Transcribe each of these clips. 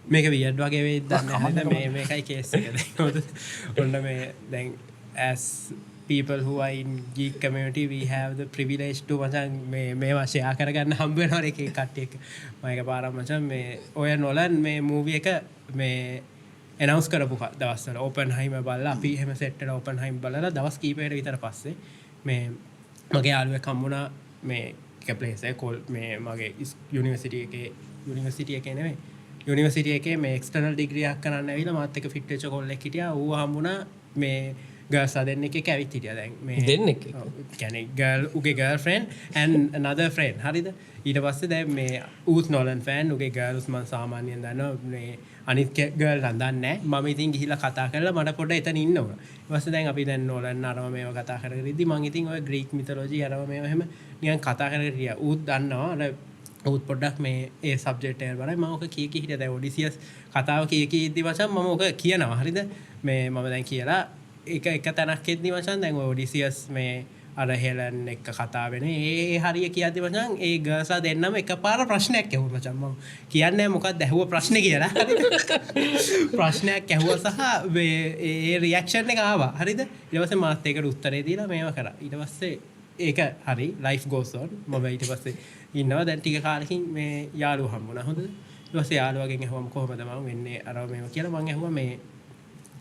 මේක වියඩ් වගේ වෙයිද දන්නේ නැහැ. මේ මේකයි කේස් එක. ඔන්න මේ දැන් as people who are in geek community we have the privilege to මචං මේවා ෂෙයා කරගන්න හම්බ වෙනවා එක කට්ටියක. මම එකපාරක් මචං මේ ඔය නොලන් මේ මූවි එක මේ ඇනවුන්ස් කරපු දවස්වල ඕපන්හයිමර් බලලා අපි එහෙම සෙට් වෙලා ඕපන්හයිමර් බලලා දවස් කීපයකට විතර පස්සේ මේ මගේ යාළුවෙක් හම්බුණා මේ එක ප්ලේස් එක මේ මගේ යුනිවර්සිටි එකේ නෙමෙයි යුනිවර්සිටි එකේ මේ එක්ස්ටර්නල් ඩිග්‍රී එකක් කරන්න ඇවිල්ලා මාත් එක්ක ෆිට් වෙච්ච කොල්ලෙක් හිටියා. ඌ හම්බුණා මේ ගර්ල්ස් දෙන්නෙක් එක්ක ඇවිත් හිටියා. දැන් මේ දෙන්නෙක් කියන්නේ ගර්ල් උගේ ගර්ල්ෆ්‍රෙන්ඩ් and another friend හරිද. ඊට පස්සේ දැන් මේ ඌත් නොලන් ෆෑන් උගේ ගර්ල්ස් මම සාමාන්‍යයෙන් දන්නවා මේ අනිත් ගර්ල් නම් දන්නේ නැහැ. මම ඉතින් ගිහිල්ලා කතා කරලා මට පොඩ්ඩක් එතන ඉන්න ඕන. ඊට පස්සේ දැන් අපි දැන් නොලන් අරම මේව කතා කරගෙන ඉද්දි මම ඉතින් ඔය ග්‍රීක් මිතොලොජි අරම මේව එහෙම නිකන් කතා කරගෙන හිටියා. ඌත් දන්නවා අර ඌත් පොඩ්ඩක් මේ ඒ සබ්ජෙක්ට් එක බලයි මම ඔක කී හිටියා. දැන් ඔඩිසියස් කතාව කී ඉද්දි මචං මම ඔක කියනවා හරිද. මේ මම දැන් කියලා එක තැනක් එද්දි මචං දැන් ඔය ඔඩිසියස් මේ අර හෙලන් එක්ක කතා වෙන ඒ හරිය කියද්දි මචං ඒ ගර්ල්ස්ලා දෙන්නම එකපාර ප්‍රශ්නයක් ඇහුවා මචං. මම කියන්නේ මොකක්ද ඇහුව ප්‍රශ්නේ කියලා. ප්‍රශ්නයක් ඇහුවා සහ ඒ රියැක්ෂන් එක ආවා. හරිද? ඊට පස්සේ මාත් ඒකට උත්තරේ දීලා මේව කරා. ඊට පස්සේ ඒක හරි life goes on. මම ඊට පස්සේ ඉන්නවා දැන් ටික කාලෙකින් මේ යාළුවා හම්බුණා. හොඳද? ඊට පස්සේ යාළුවාගෙන් ඇහුවම කොහොමද මම වෙන්නේ අර මේව කියලා මම ඇහුවා මේ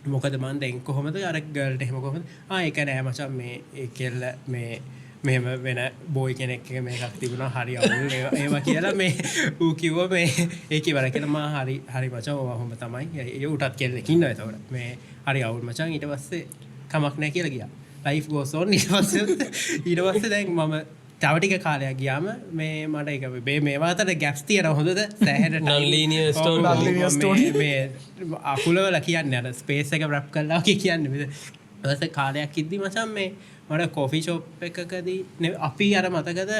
මොකද මන් දැන් කොහොමද අර ගර්ල්ට එහෙම කොහොමද ඒක නෑ මචං මේ ඒ කෙල්ල මේ මෙහෙම වෙන බෝයි කෙනෙක් එක මේකක් තිබුණා හරි අවුල් ඒවා කියලා මේ ඌ කිව්වා මේ ඒක ඉවර කියලා මම හරි මචං ඔවා හොම තමයි ඒ උටත් කෙල්ලෙක් ඉන්නවා ඒතකොට මේ හරි අවුල් මචං ඊට පස්සේ කමක් නෑ කියලා ගියා life goes on ඊට පස්සේ දැන් මම තව ටික කාලයක් ගියාම මේ මට ඒක මේවා අතර ගැප්ස් තියෙනවා හොඳද සෑහෙන non-linear story මේ අකුලවල කියන්නේ අර ස්පේස් එක රැප් කරලා කියන්නේ මේ ඊට කාලයක් ඉද්දි මචං මේ මට කොෆි ෂොප් එකකදී අපි අර මතකද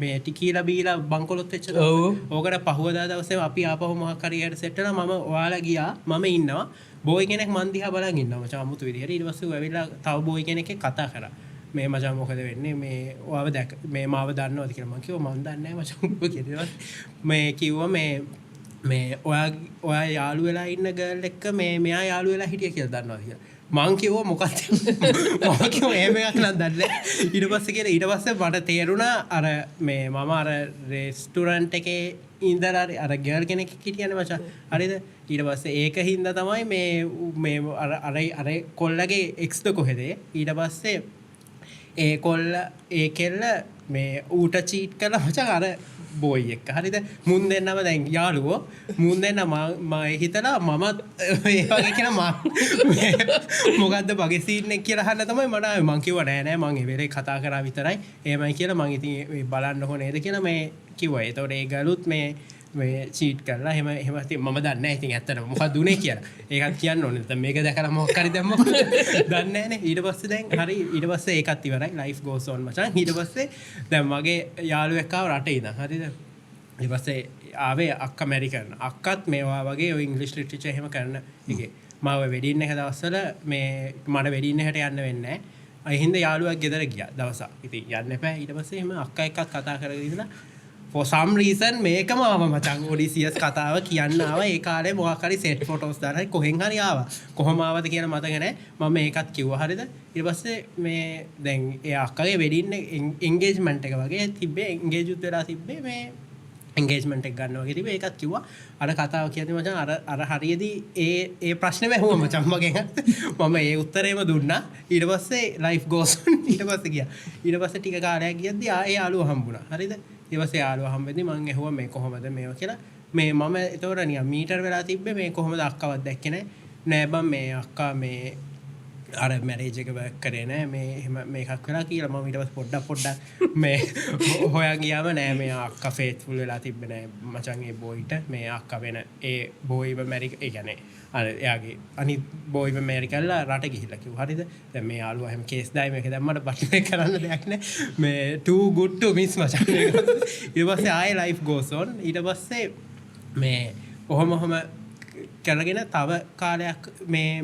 මේ ටිකීලා බීලා බංකොලොත් වෙච්ච ඕකට පහුවදා දවසේ අපි ආපහු මොකක් හරි එකට සෙට් වෙලා මම ඔයාලා ගියා මම ඉන්නවා බෝයි කෙනෙක් මන් දිහා බලන් ඉන්නවා මචං අමුතු විදිහට ඊට පස්සේ ඌ ඇවිල්ලා තව බෝයි කෙනෙක් එක්ක කතා කරා මේ මචං මොකද වෙන්නේ මේ ඔයාව දැක මේ මාව දන්නවද කියලා මම කිව්වා මම දන්නේ නැහැ මචං කියලා මේ කිව්වා මේ ඔයා යාළු වෙලා ඉන්න ගර්ල් එක්ක මේ මෙයා යාළු වෙලා හිටිය කියලා දන්නවද කියලා මං කිව්වා මොකක්ද මම කිව්වා එහෙම එකක් නම් දන්නේ ඊට පස්සේ මට තේරුණා අර මේ මම අර රෙස්ටුරන්ට් එකේ ඉඳලා අර ගර්ල් කෙනෙක් හිටියනේ මචං හරිද ඊට පස්සේ ඒක හින්දා තමයි මේ අර කොල්ලගේ එක්ස්ද කොහෙද ඊට පස්සේ ඒ කෙල්ල මේ ඌට චීට් කරලා මචං අර බෝයි එක්ක හරිද මුන් දෙන්නම දැන් යාළුවෝ මුන් දෙන්න මම හිතලා මමත් ඒ වගේ කියලා මොකද්ද බගේ සීන් එක කියලා අහන්න තමයි මට ආවේ මං කිව්වා නෑ මං ඒ වෙලේ කතා කරා විතරයි එහෙමයි කියලා මං ඉතින් බලන්න ඕනේද කියලා මේ කිව්වා ඒතකොට ඒ ගලුත් මේ චීට් කරලා එහෙම මම දන්නේ නැහැ ඉතින් ඇත්තටම මොකක්ද උනේ කියලා. ඒකත් කියන්න ඕනේ. නැත්නම් මේක දැකලා මොකක් හරි දැම්ම දන්නේ නැහනේ. ඊට පස්සේ දැන් හරි ඊට පස්සේ ඒකත් ඉවරයි. life goes on මචං. ඊට පස්සේ දැන් මගේ යාළුවෙක් ආව රටේ ඉඳන්. හරිද? ඊට පස්සේ ආවේ අක්ක ඇමරිකන්. අක්කත් මේවා වගේ ඔය ඉංග්‍රීසි ලිටරචර් එහෙම කරන එකේ. මම ඔය වෙඩින් එක දවස්වල මේ මට වෙඩින් එකට යන්න වෙන්නේ නැහැ. අය හින්දා යාළුවක් ගෙදර ගියා දවසක්. ඉතින් යන්න එපා. ඊට පස්සේ එහෙම අක්කා එක්කත් කතා කරගෙන ඉඳලා for some reason මේකම ආව මචං ඔඩිසියස් කතාව කියන්න ආවා ඒ කාලේ මොකක් හරි සෙට් ෆොටෝස් දාලා කොහෙන් හරි ආවා කොහොම ආවද කියලා මතක නැහැ මම මේකත් කිව්වා හරිද ඊට පස්සේ මේ දැන් ඒ අක්කගේ වෙඩින් එන්ගේජ්මන්ට් එක වගේ තිබ්බේ එන්ගේජ් වෙලා තිබ්බේ මේ එන්ගේජ්මන්ට් එක ගන්නවා වගේ තිබ්බේ ඒකත් කිව්වා අර කතාව කියන්නේ මචං අර හරියදී ඒ ප්‍රශ්නේ වැහුවා මචං මගෙන් මම ඒ උත්තරේම දුන්නා ඊට පස්සේ life goes on ඊට පස්සේ ගියා ඊට පස්සේ ටික කාලයක් ගියද්දි ආයේ යාළුවා හම්බුණා හරිද ඊපස්සේ යාළුවා හම්බෙද්දි මං ඇහුවා මේ කොහොමද මේව කියලා මේ මම ඒතකොට නිකන් මීටර් වෙලා තිබ්බේ මේ කොහොමද අක්කවත් දැක්කේ නෑ බං මේ අක්කා මේ අර මැරේජ් එක වර්ක් කරේ නෑ මේ එහෙම මේකක් වෙලා කියලා මම ඊට පස්සේ පොඩ්ඩක් මේ හොයන් ගියාම නෑ මේ අක්කා ෆේත්ෆුල් වෙලා තිබ්බේ නෑ මචං ඒ බෝයිට මේ අක්කා වෙන ඒ බෝයිව මැරි ඒ කියන්නේ අර එයාගේ අනිත් බෝයිව මැරි කරලා රට ගිහිල්ලා කිව්වා හරිද දැන් මේ යාළුවා එහෙම කේස් දායි මේක දැම්මට බට්ටේ කරන්න දෙයක් නෑ මේ too good to miss මචං ඊට පස්සේ ආයේ life goes on ඊට පස්සේ මේ කොහොම කරගෙන තව කාලයක්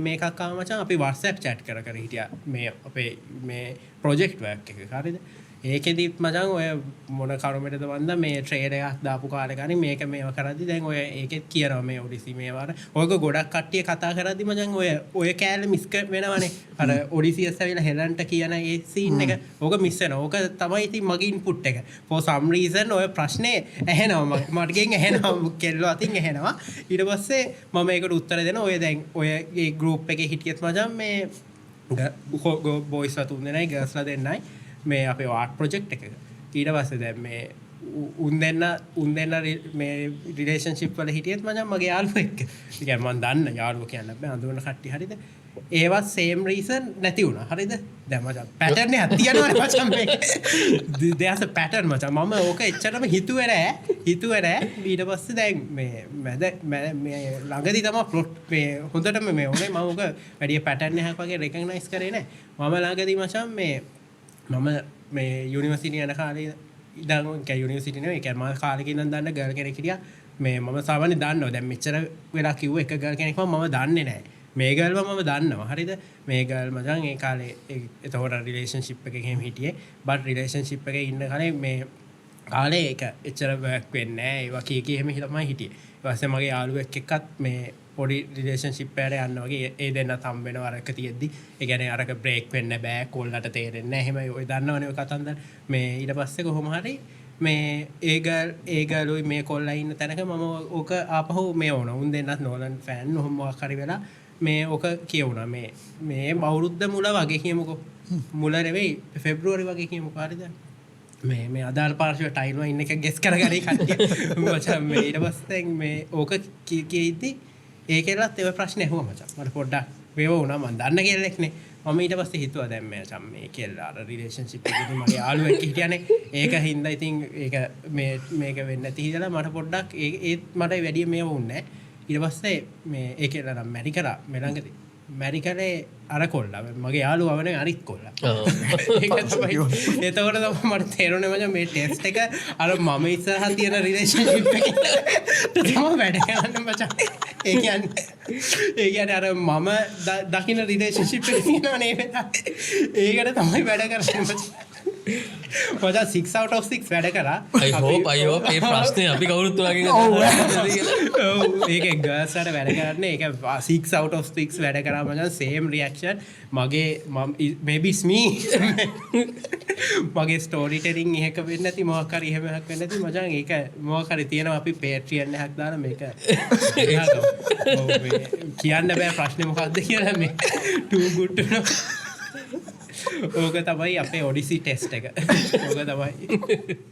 මේකක් ආව මචං අපි WhatsApp chat කර හිටියා මේ අපේ මේ project work එක හරිද ඒකෙදිත් මචං ඔය මොන කරුමටද වන්ද මේ ට්‍රේඩ් එකක් දාපු කාලේ ගනි මේක මේව කරද්දි දැන් ඔය ඒකෙත් කියනවා මේ ඔඩිසි මේවාර ඔයක ගොඩක් කට්ටිය කතා කරද්දි මචං ඔය කෑල්ල මිස් වෙනවනේ අර ඔඩිසියස් ඇවිල්ලා හෙලන්ට කියන ඒ සීන් එක ඕක මිස් වෙනවා ඕක තමයි ඉතින් මගේ ඉන්පුට් එක for some reason ඔය ප්‍රශ්නේ ඇහෙනවා මට ගෙන් ඇහෙනවා කෙල්ලෝ අතින් ඇහෙනවා ඊට පස්සේ මම ඒකට උත්තර දෙනවා ඔය දැන් ඔය ඒ ගෲප් එකේ හිටියත් මචං මේ බොයිස්ලා තුන් දෙනයි ගර්ල්ස්ලා දෙන්නයි මේ අපේ ආර්ට් ප්‍රොජෙක්ට් එකක ඊට පස්සේ දැන් මේ උන් දෙන්න මේ රිලේෂන්ෂිප් වල හිටියත් මචං මගේ යාළුවෙක් එක්ක. ඒ කියන්නේ මම දන්න යාළුවෝ කියන්න බෑ අඳුරන කට්ටිය හරිද? ඒවත් same reason නැති වුණා. හරිද? දැන් මචං pattern එකක් තියෙනවනේ මචං මේක. there's a pattern මචං. මම ඕක එච්චරම හිතුවේ නෑ. ඊට පස්සේ දැන් මේ මේ ළඟදී තමයි plot මේ හොඳටම මේ උනේ මම ඕක වැඩි pattern එකක් වගේ recognize කරේ නෑ. මම ළඟදී මචං මම මේ යුනිවර්සිටි යන කාලේ ඉඳන් යුනිවර්සිටි නෙවෙයි ඒ කියන්නේ මම කාලෙක ඉඳන් දන්න ගර්ල් කෙනෙක් හිටියා මේ මම සාමාන්‍යයෙන් දන්නවා දැන් මෙච්චර වෙලා කිව්ව එක ගර්ල් කෙනෙක් මම දන්නේ නැහැ මේ ගර්ල්ව මම දන්නවා හරිද මේ ගර්ල් මචං ඒ කාලේ එතකොට රිලේෂන්ෂිප් එකක එහෙම හිටියේ බට් රිලේෂන්ෂිප් එකේ ඉන්න කාලේ මේ කාලේ ඒක එච්චර වර්ක් වෙන්නේ නැහැ ඒවා කී එහෙම තමයි හිටියේ ඊට පස්සේ මගේ යාළුවෙක් එක්කත් මේ පොඩි රිලේෂන්ෂිප් එකට යනවා වගේ ඒ දෙන්නත් හම්බ වෙනවා අරක තියෙද්දි ඒ කියන්නේ අරක බ්‍රේක් වෙන්න බෑ කොල්ලට තේරෙන්නේ නැහැ එහෙම ඔය දන්නවනේ ඔය කතන්දර මේ ඊට පස්සේ කොහොම හරි මේ ඒ ගර්ලුයි මේ කොල්ලා ඉන්න තැනක මම ඕක ආපහු මේ වුණා උන් දෙන්නත් නෝලන් ෆෑන් ඔහොම මොකක් හරි වෙලා මේ ඕක කියවුණා මේ අවුරුද්ද මුල වගේ කියමුකෝ මුල නෙවෙයි පෙබ්‍රුවරි වගේ කියමුකෝ හරිද මේ අදාළ පාර්ශ්ව ටයිම් ලයින් එක ගෙස් කරගන්නේ කට්ටිය මචං මේ ඊට පස්සේ මේ ඕක කීයිද්දි ඒකෙලත් ඒ ප්‍රශ්නේ ඇහුවා මචං මට පොඩ්ඩක් වේව වුණා මම දන්න කෙල්ලෙක්නේ මම ඊට පස්සේ හිතුවා දැන් මචං මේ කෙල්ලා අර රිලේෂන්ෂිප් එකේදී මගේ යාළුවෙක් හිටියානේ ඒක හින්දා ඉතින් ඒක මේක වෙන්නේ නැති හිතලා මට පොඩ්ඩක් ඒත් මට වැඩි මේව වුණේ නැහැ ඊට පස්සේ මේ ඒ කෙල්ලා නම් මැරි කරා මේ ළඟදී මැරි කරේ අර කොල්ලා මගේ යාළුවා වනේ අනිත් කොල්ලා ඒක තමයි එතකොට තමයි මට තේරුනේ මචං මේ ටෙස්ට් එක අර මම ඉස්සරහා තියෙන රිලේෂන්ෂිප් එකේ තමයි වැඩ කරන්නේ මචං ඒ කියන්නේ අර මම දකින්න රිලේෂන්ෂිප් එකේ තියෙනවනේ ඒකට තමයි වැඩ කරන්නේ මචං 6 out of 6 වැඩ කරා I hope මේ ප්‍රශ්නේ අපි කවුරුත් වගේ ඒක ගර්ල්ස් වල වැඩ කරන්නේ ඒක 6 out of 6 වැඩ කරා මචං same reaction මගේ maybe it's me මගේ story telling එකක වෙන්නේ නැති මොකක් හරි එහෙම එකක් වෙන්නේ නැති මචං ඒක මොකක් හරි තියෙනවා අපි Patreon එකක් දාලා මේක කියන්න බෑ ප්‍රශ්නේ මොකක්ද කියලා මේ too good to know ඕක තමයි අපේ ඔඩිසි ටෙස්ට් එක ඕක තමයි